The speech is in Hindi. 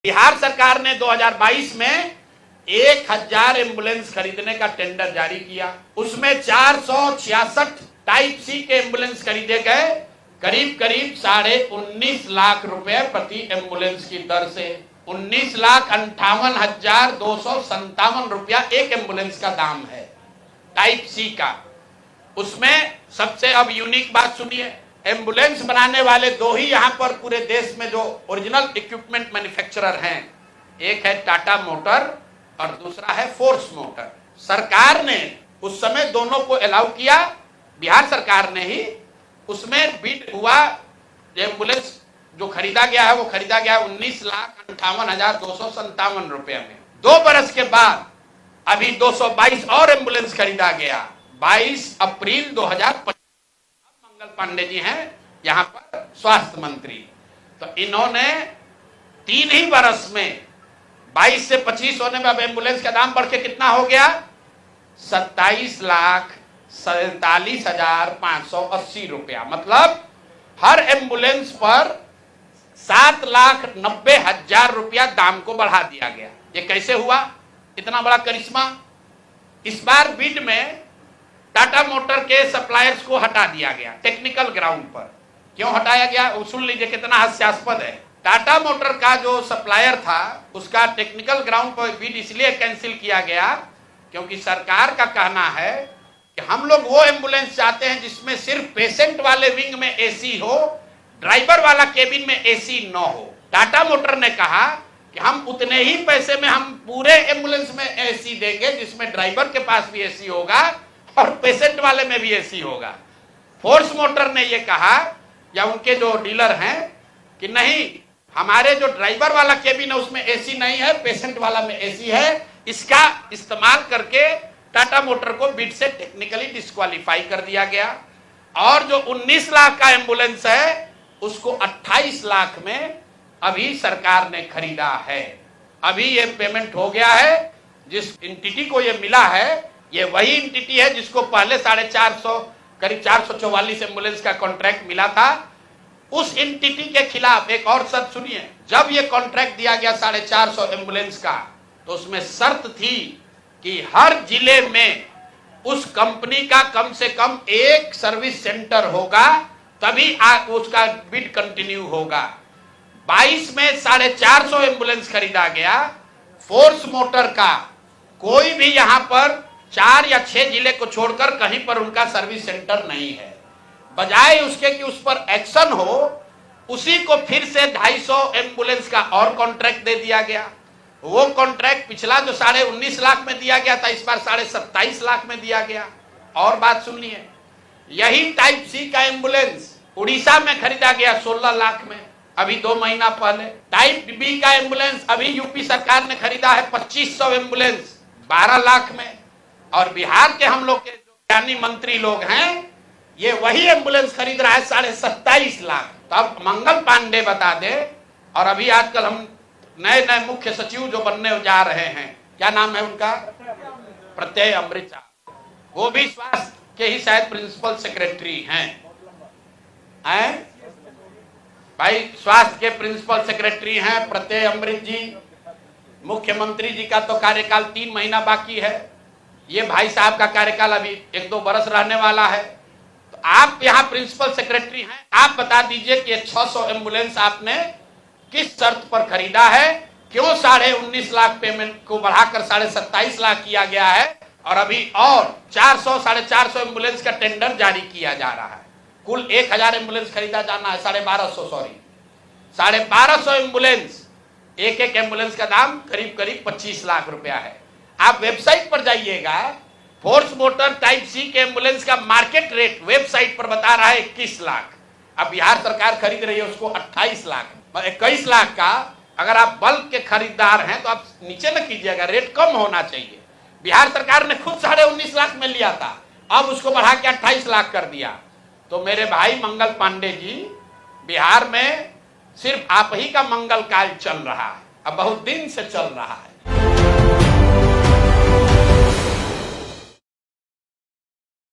बिहार सरकार ने 2022 में 1000 एम्बुलेंस खरीदने का टेंडर जारी किया। उसमें 466 टाइप सी के एम्बुलेंस खरीदे गए, करीब करीब 19.5 लाख रुपए प्रति एम्बुलेंस की दर से। 19,58,257 रुपया एक एम्बुलेंस का दाम है टाइप सी का। उसमें सबसे अब यूनिक बात सुनिए, एम्बुलेंस बनाने वाले दो ही यहाँ पर पूरे देश में जो ओरिजिनल इक्विपमेंट मैन्युफैक्चरर हैं, एक है टाटा मोटर और दूसरा है फोर्स मोटर। सरकार ने उस समय दोनों को अलाउ किया, बिहार सरकार ने ही। उसमें बिड हुआ, एम्बुलेंस जो खरीदा गया है वो खरीदा गया 19,58,257 रुपये में। 2 बरस के बाद अभी 222 और एम्बुलेंस खरीदा गया। 22 अप्रैल 2025 मंगल पांडे जी हैं यहाँ पर स्वास्थ्य मंत्री, तो इन्होंने 3 ही बरस में 22 से 25 होने में अब एम्बुलेंस का दाम बढ़ के कितना हो गया, 27,47,580 रुपया। मतलब हर एम्बुलेंस पर 7,90,000 रुपया दाम को बढ़ा दिया गया। ये कैसे हुआ, इतना बड़ा करिश्मा? इस बार बिड में टाटा मोटर के सप्लायर्स को हटा दिया गया टेक्निकल ग्राउंड पर। क्यों हटाया गया, सुन लीजिए कितना हास्यास्पद है। टाटा मोटर का जो सप्लायर था उसका टेक्निकल ग्राउंड पर बिड इसलिए कैंसिल किया गया क्योंकि सरकार का कहना है कि हम लोग वो एम्बुलेंस चाहते हैं जिसमें सिर्फ पेशेंट वाले विंग में एसी हो, ड्राइवर वाला केबिन में एसी न हो। टाटा मोटर ने कहा कि हम उतने ही पैसे में हम पूरे एम्बुलेंस में एसी देंगे जिसमें ड्राइवर के पास भी एसी होगा और पेशेंट वाले में भी एसी होगा। फोर्स मोटर ने ये कहा, या उनके जो डीलर हैं, कि नहीं, हमारे जो ड्राइवर वाला केबिन है उसमें एसी नहीं है, पेशेंट वाला में एसी है। इसका इस्तेमाल करके टाटा मोटर को बिड से टेक्निकली डिस्क्वालीफाई कर दिया गया। और जो 19 लाख का एम्बुलेंस है उसको 28 लाख में अभी सरकार ने खरीदा है। अभी ये पेमेंट हो गया है। जिस एंटिटी को ये मिला है, ये वही एंटिटी है जिसको पहले 450 करीब 444 एम्बुलेंस का कॉन्ट्रैक्ट मिला था। उस एंटिटी के खिलाफ एक और शर्त सुनिए, जब ये कॉन्ट्रैक्ट दिया गया 450 एम्बुलेंस का, तो उसमें शर्त थी कि हर जिले में उस कंपनी का कम से कम एक सर्विस सेंटर होगा, तभी उसका बिड कंटिन्यू होगा। 22 में 450 एम्बुलेंस खरीदा गया। फोर्स मोटर का कोई भी यहां पर 4 या 6 जिले को छोड़कर कहीं पर उनका सर्विस सेंटर नहीं है। बजाय उसके कि उस पर एक्शन हो, उसी को फिर से 250 एम्बुलेंस का और कॉन्ट्रैक्ट दे दिया गया। वो कॉन्ट्रैक्ट पिछला जो 19.5 लाख में दिया गया था, इस बार 27.5 लाख में दिया गया। और बात सुनिए, यही टाइप सी का एम्बुलेंस उड़ीसा में खरीदा गया 16 लाख में अभी 2 महीना पहले। टाइप बी का एम्बुलेंस अभी यूपी सरकार ने खरीदा है 2500 एम्बुलेंस 12 लाख में। और बिहार के हम लोग के जो ज्ञानी मंत्री लोग हैं, ये वही एम्बुलेंस खरीद रहा है 27.5 लाख। तो अब मंगल पांडे बता दे। और अभी आजकल हम नए मुख्य सचिव जो बनने जा रहे हैं, क्या नाम है उनका, प्रत्यय अमृत, वो भी स्वास्थ्य के ही शायद प्रिंसिपल सेक्रेटरी हैं भाई, स्वास्थ्य के प्रिंसिपल सेक्रेटरी हैं प्रत्यय अमृत जी। मुख्यमंत्री जी का तो कार्यकाल 3 महीना बाकी है। ये भाई साहब का कार्यकाल अभी 1-2 बरस रहने वाला है। तो आप यहाँ प्रिंसिपल सेक्रेटरी हैं, आप बता दीजिए कि 600 एम्बुलेंस आपने किस शर्त पर खरीदा है, क्यों 19.5 लाख पेमेंट को बढ़ाकर 27.5 लाख किया गया है, और अभी और 400-450 एम्बुलेंस का टेंडर जारी किया जा रहा है। कुल 1000 एम्बुलेंस खरीदा जाना है, 1250 एम्बुलेंस। एक एम्बुलेंस का दाम करीब 25 लाख रुपया है। आप वेबसाइट पर जाइएगा, फोर्स मोटर टाइप सी के एम्बुलेंस का मार्केट रेट वेबसाइट पर बता रहा है 21 लाख। अब बिहार सरकार खरीद रही है उसको 28 लाख, 21 लाख का। अगर आप बल्क के खरीदार हैं तो आप नीचे न कीजिएगा, रेट कम होना चाहिए। बिहार सरकार ने खुद 19.5 लाख में लिया था, अब उसको बढ़ा के 28 लाख कर दिया। तो मेरे भाई मंगल पांडे जी, बिहार में सिर्फ आप ही का मंगल काल चल रहा है, अब बहुत दिन से चल रहा है।